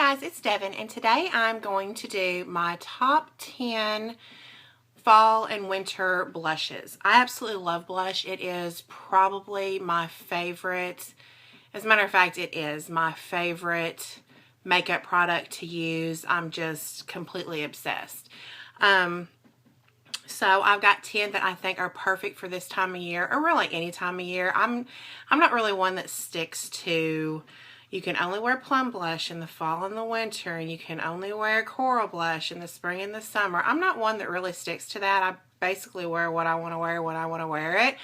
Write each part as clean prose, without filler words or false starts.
Guys, it's Devin, and today I'm going to do my top 10 fall and winter blushes. I absolutely love blush. It is probably my favorite. As a matter of fact, it is my favorite makeup product to use. I'm just completely obsessed. So I've got 10 that I think are perfect for this time of year, or really any time of year. I'm not really one that sticks to, you can only wear plum blush in the fall and the winter, and you can only wear coral blush in the spring and the summer. I'm not one that really sticks to that. I basically wear what I want to wear when I want to wear it.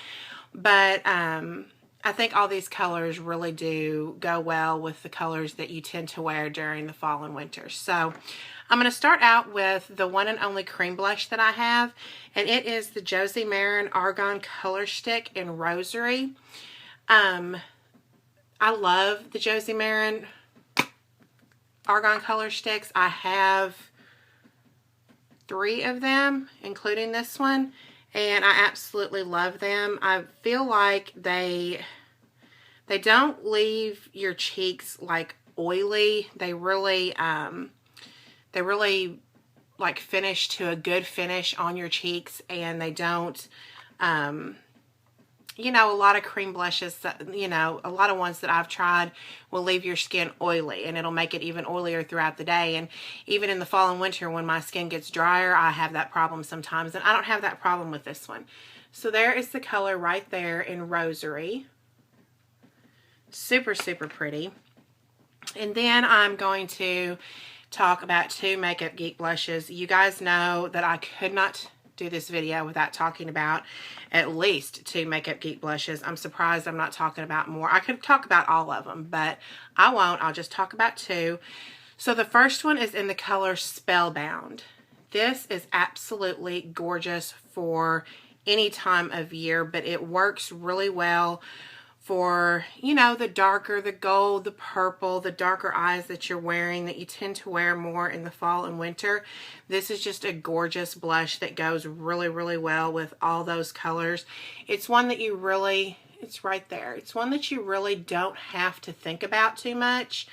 But I think all these colors really do go well with the colors that you tend to wear during the fall and winter. So I'm going to start out with the one and only cream blush that I have, and it is the Josie Maran Argan Color Stick in Rosary. I love the Josie Maran Argan Color Sticks. I have 3 of them, including this one, and I absolutely love them. I feel like they don't leave your cheeks like oily. They really like finish to a good finish on your cheeks, and they don't, you know, a lot of cream blushes, you know, a lot of ones that I've tried will leave your skin oily, and it'll make it even oilier throughout the day. And even in the fall and winter when my skin gets drier, I have that problem sometimes, and I don't have that problem with this one. So there is the color right there in Rosary. Super, super pretty. And then I'm going to talk about 2 Makeup Geek blushes. You guys know that I could not do this video without talking about at least 2 Makeup Geek blushes. I'm surprised I'm not talking about more. I could talk about all of them, but I won't. I'll just talk about 2. So the first one is in the color Spellbound. This is absolutely gorgeous for any time of year, but it works really well for, you know, the darker, the gold, the purple, the darker eyes that you're wearing that you tend to wear more in the fall and winter. This is just a gorgeous blush that goes really, really well with all those colors. It's one that you really, it's right there. It's one that you really don't have to think about too much.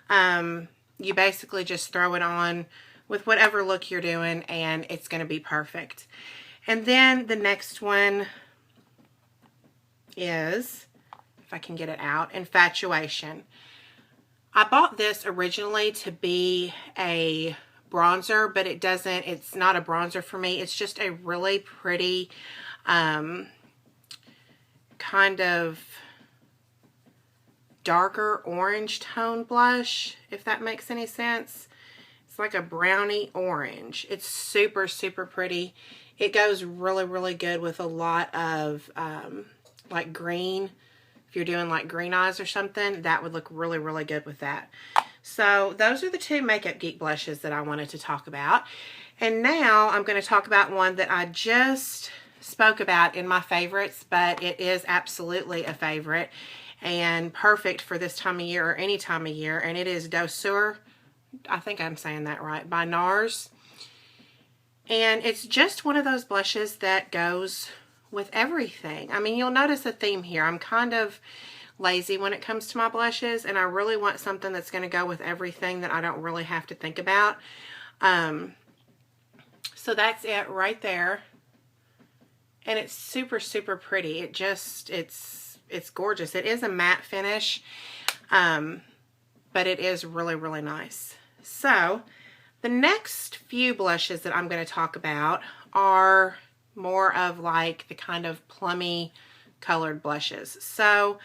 You basically just throw it on with whatever look you're doing, and it's going to be perfect. And then the next one is, if I can get it out, Infatuation. I bought this originally to be a bronzer, but it's not a bronzer for me. It's just a really pretty kind of darker orange tone blush, if that makes any sense. It's like a brownie orange. It's super, super pretty. It goes really, really good with a lot of like green. If you're doing like green eyes or something, that would look really, really good with that. So those are the 2 Makeup Geek blushes that I wanted to talk about. And now I'm going to talk about one that I just spoke about in my favorites, but it is absolutely a favorite and perfect for this time of year or any time of year. And it is Douceur, I think I'm saying that right, by NARS. And it's just one of those blushes that goes with everything. I mean, you'll notice a theme here. I'm kind of lazy when it comes to my blushes, and I really want something that's going to go with everything that I don't really have to think about. So that's it right there. And it's super, super pretty. It's gorgeous. It is a matte finish, but it is really, really nice. So the next few blushes that I'm going to talk about are more of like the kind of plummy colored blushes. So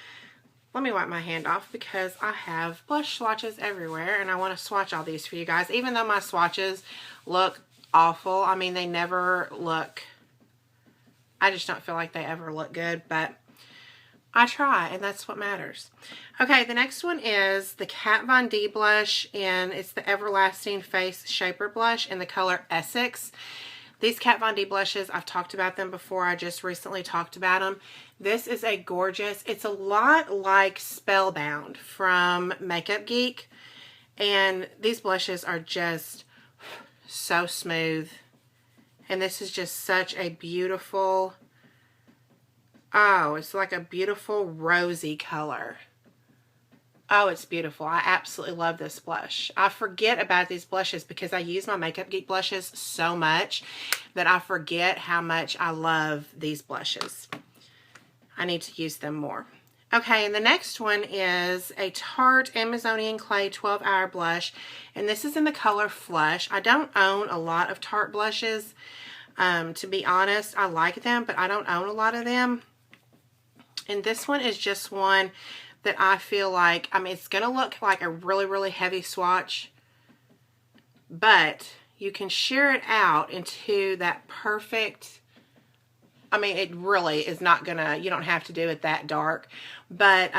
let me wipe my hand off because I have blush swatches everywhere, and I want to swatch all these for you guys, even though my swatches look awful. I mean, they never look, I just don't feel like they ever look good, but I try, and that's what matters. Okay, the next one is the Kat Von D blush, and it's the Everlasting Face Shaper Blush in the color Essex. These Kat Von D blushes, I've talked about them before. I just recently talked about them. This is a gorgeous, it's a lot like Spellbound from Makeup Geek. And these blushes are just so smooth. And this is just such a beautiful, oh, it's like a beautiful rosy color. Oh, it's beautiful. I absolutely love this blush. I forget about these blushes because I use my Makeup Geek blushes so much that I forget how much I love these blushes. I need to use them more. Okay, and the next one is a Tarte Amazonian Clay 12-Hour Blush, and this is in the color Flush. I don't own a lot of Tarte blushes. To be honest, I like them, but I don't own a lot of them. And this one is just one that I feel like, I mean, it's going to look like a really, really heavy swatch, but you can sheer it out into that perfect, I mean, it really is not gonna, you don't have to do it that dark, but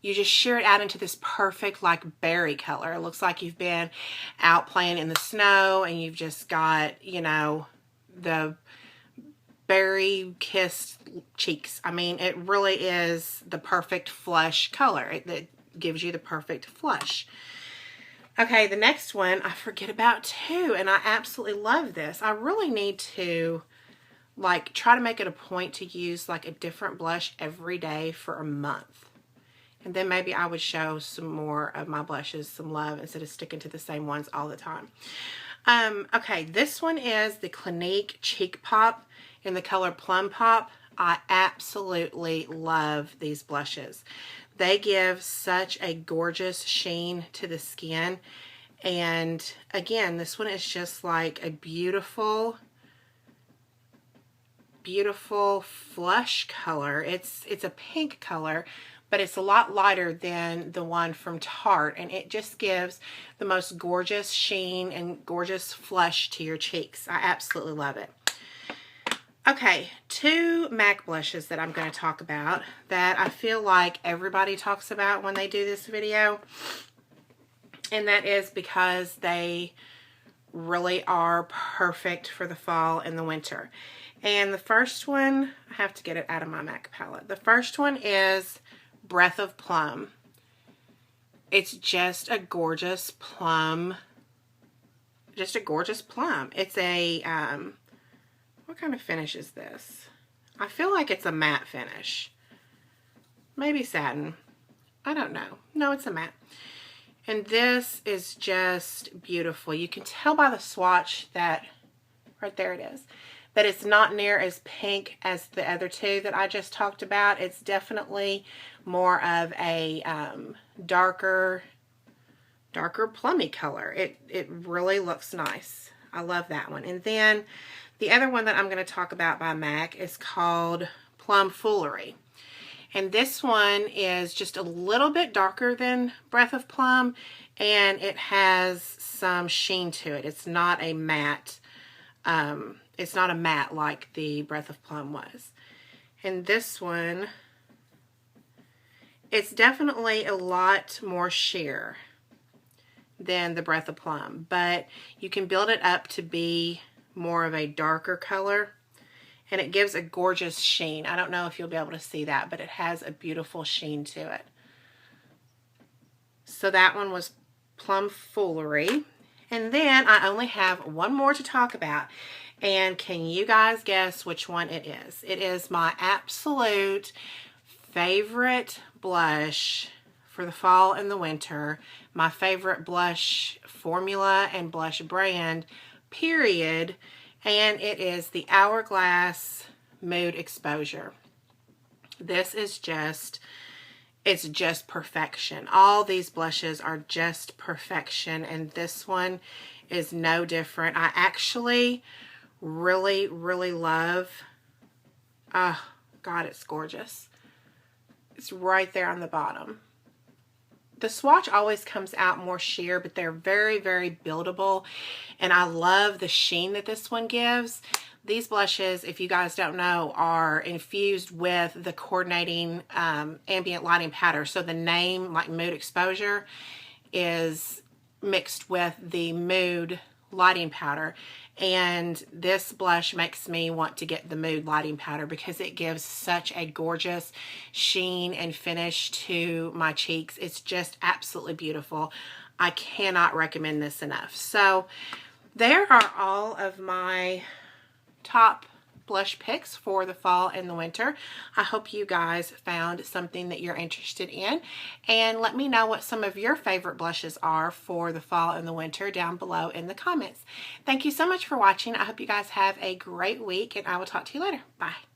you just sheer it out into this perfect like berry color. It looks like you've been out playing in the snow and you've just got, you know, the berry kissed cheeks. I mean, it really is the perfect flush color. It gives you the perfect flush. Okay, the next one I forget about too, and I absolutely love this. I really need to like try to make it a point to use like a different blush every day for a month. And then maybe I would show some more of my blushes some love instead of sticking to the same ones all the time. Okay, this one is the Clinique Cheek Pop in the color Plum Pop. I absolutely love these blushes. They give such a gorgeous sheen to the skin. And again, this one is just like a beautiful, beautiful flush color. It's a pink color, but it's a lot lighter than the one from Tarte, and it just gives the most gorgeous sheen and gorgeous flush to your cheeks. I absolutely love it. Okay, two MAC blushes that I'm going to talk about that I feel like everybody talks about when they do this video, and that is because they really are perfect for the fall and the winter. And the first one, I have to get it out of my MAC palette. The first one is Breath of Plum. It's just a gorgeous plum. Just a gorgeous plum. It's a, what kind of finish is this? I feel like it's a matte finish. Maybe satin. I don't know. No, it's a matte. And this is just beautiful. You can tell by the swatch that, right there it is, that it's not near as pink as the other two that I just talked about. It's definitely more of a darker plummy color. It really looks nice. I love that one. And then the other one that I'm going to talk about by MAC is called Plum Foolery. And this one is just a little bit darker than Breath of Plum, and it has some sheen to it. It's not a matte. It's not a matte like the Breath of Plum was. And this one, it's definitely a lot more sheer than the Breath of Plum, but you can build it up to be more of a darker color, and it gives a gorgeous sheen. I don't know if you'll be able to see that, but it has a beautiful sheen to it. So that one was Plum Foolery. And then I only have one more to talk about. And can you guys guess which one it is? It is my absolute favorite blush for the fall and the winter. My favorite blush formula and blush brand, period. And it is the Hourglass Mood Exposure. This is just, it's just perfection. All these blushes are just perfection, and this one is no different. I actually really, really love, oh God, it's gorgeous. It's right there on the bottom. The swatch always comes out more sheer, but they're very, very buildable, and I love the sheen that this one gives. These blushes, if you guys don't know, are infused with the coordinating ambient lighting powder. So the name, like Mood Exposure, is mixed with the Mood lighting powder. And this blush makes me want to get the Mood lighting powder because it gives such a gorgeous sheen and finish to my cheeks. It's just absolutely beautiful. I cannot recommend this enough. So there are all of my top blush picks for the fall and the winter. I hope you guys found something that you're interested in, and let me know what some of your favorite blushes are for the fall and the winter down below in the comments. Thank you so much for watching. I hope you guys have a great week, and I will talk to you later. Bye.